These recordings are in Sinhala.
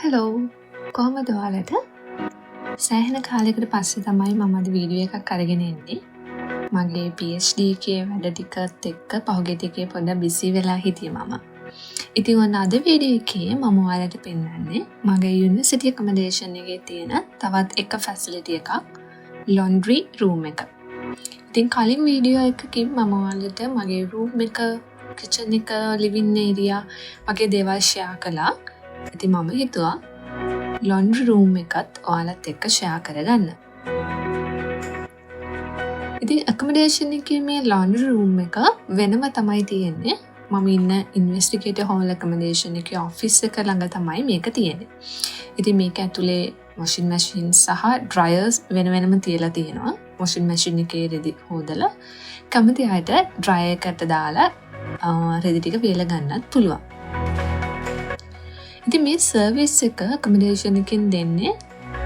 හලෝ කොහොමද ඔයාලට? සෑහෙන කාලයකට පස්සේ තමයි මම අද වීඩියෝ එකක් අරගෙන එන්නේ. මගේ PhD එකේ වැඩ ටිකත් එක්ක පහුගිය ටිකේ පොඩ්ඩක් බිසි වෙලා හිටියේ මම. ඉතින් ඔන්න අද වීඩියෝ එකේ මම ඔයාලට පෙන්නන්නේ මගේ යුනිවර්සිටි ඇකොමඩේෂන් එකේ තියෙන තවත් එක ෆැසිලිටි එකක්, laundry room එක. ඉතින් කලින් වීඩියෝ එකකින් මම ඔයාලට මගේ room එක, kitchen එක, living area වගේ දේවල් share කළා. ඉතින් මම හිතුවා laundry room එකත් ඔයාලත් එක්ක share කරගන්න. ඉතින් accommodation එකේ මේ laundry room එක වෙනම තමයි තියෙන්නේ. මම ඉන්න investigator hall accommodation එකේ office එක ළඟ තමයි මේක තියෙන්නේ. ඉතින් මේක ඇතුලේ washing machine සහ dryers වෙන වෙනම තියලා තියෙනවා. washing machine එකේ රෙදි හොදලා කැමති අයට dryer එකට දාලා රෙදි ටික වේල ගන්නත් පුළුවන්. ඉතින් මේ සර්විස් එක accommodation එකෙන් දෙන්නේ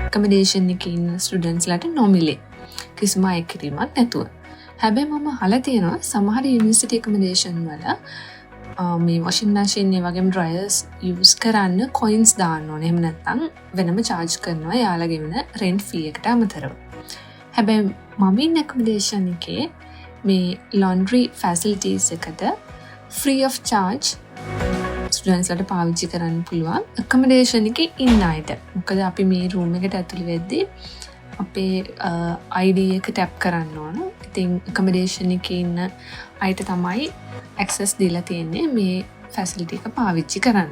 accommodation එකේ ඉන්න ස්ටුඩන්ට්ස් ලාට නොමිලේ. කිසිම අය කිරීමක් නැතුව. හැබැයි මම අහලා තියෙනවා සමහර යුනිවර්සිටි accommodation වල මේ washing machine වගේම dryers use කරන්න coins දාන්න ඕනේ. එහෙම නැත්නම් වෙනම charge කරනවා යාළුවා ගෙවන rent fee එකට අමතරව. හැබැයි මම ඉන්න accommodation එකේ මේ laundry facilities එකට free of charge ස්ටුඩන්ට්ස් ලාට පාවිච්චි කරන්න පුළුවන් accommodation එකේ ඉන්න අයට. මොකද අපි මේ room එකට ඇතුළේ වෙද්දී අපේ ID එක tap කරන්න ඕන. ඉතින් accommodation එකේ ඉන්න අයට තමයි access දීලා තියෙන්නේ මේ facility එක පාවිච්චි කරන්න.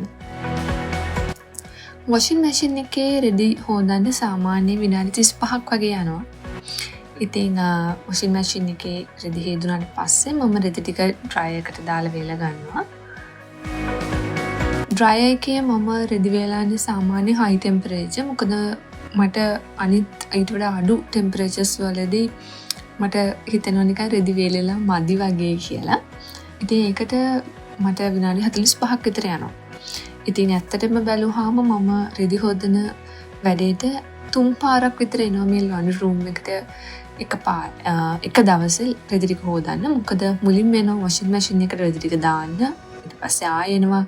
washing machine එකේ රෙදි හොදන්න සාමාන්‍ය විනාඩි 35ක් වගේ යනවා. ඉතින් washing machine එකේ රෙදි හේදුනාට පස්සේ මම රෙදි ටික dryer එකට දාලා වේල ගන්නවා. dryer එකේ මම රෙදි වේලන්නේ සාමාන්‍ය high temperature. මොකද මට අනිත් ඊට වඩා අඩු temperatures වලදී මට හිතෙනවා නිකන් රෙදි වේලලා මදි වගේ කියලා. ඉතින් ඒකට මට විනාඩි 45ක් විතර යනවා. ඉතින් ඇත්තටම බැලුවාම මම රෙදි හොදන වැඩේට 3 පාරක් විතර එනවා මේ laundry room එකට එක දවසේ රෙදි ටික හොදන්න. මොකද මුලින්ම එනවා washing machine එකට රෙදි ටික දාන්න. ඊට පස්සේ ආයෙ එනවා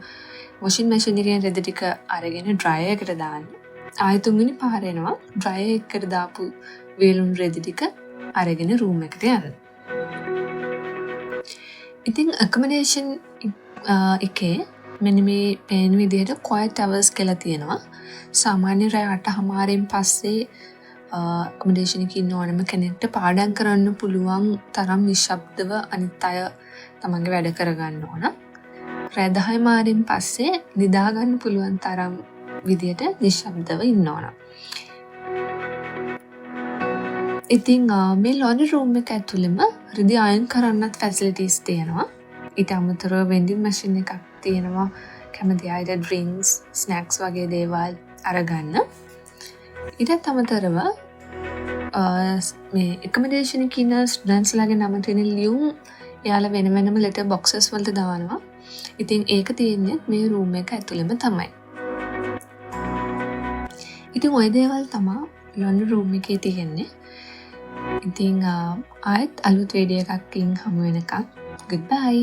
washing machine එකෙන් රෙදි ටික අරගෙන dryer එකට දාන්න. ආයෙ තුන්වෙනි පාර එනවා dryer එකට දාපු වේලුණු රෙදි ටික අරගෙන room එකට යන්න. ඉතින් accommodation එකේ මෙන්න මේ පේන විදිහට quiet hours කියලා තියෙනවා. සාමාන්‍ය රෑ 8:00න් පස්සේ accommodation එකේ ඉන්න ඕනම කෙනෙක්ට පාඩම් කරන්න පුළුවන් තරම් නිශ්ශබ්දව අනිත් අය තමන්ගේ වැඩ කරගන්න ඕන. රෑ 10:00න් පස්සේ නිදා ගන්න පුළුවන් තරම් විදියට නිශ්ශබ්දව ඉන්න ඕන. ඉතින් මේ laundry room එක ඇතුළෙම රෙදි අයන් කරන්නත් facilities තියෙනවා. ඊට අමතරව vending machine එකක් තියෙනවා. කැමති අයට drinks, snacks වගේ දේවල් අරගන්න. ඊටත් අමතරව මේ accommodation එකේ ඉන්න ස්ටුඩන්ට්ස් ලාගේ නම තියෙන ලියුම් එයාලා වෙන වෙනම letter boxes වලට දානවා. ඉතින් ඒක තියෙන්නේ මේ room එක ඇතුළෙම තමයි. ඉතින් ওই දේවල් තමයි laundry room එකේ තියෙන්නේ. ඉතින් ආයෙත් අලුත් වීඩියෝ එකකින් හමු වෙනකම් goodbye.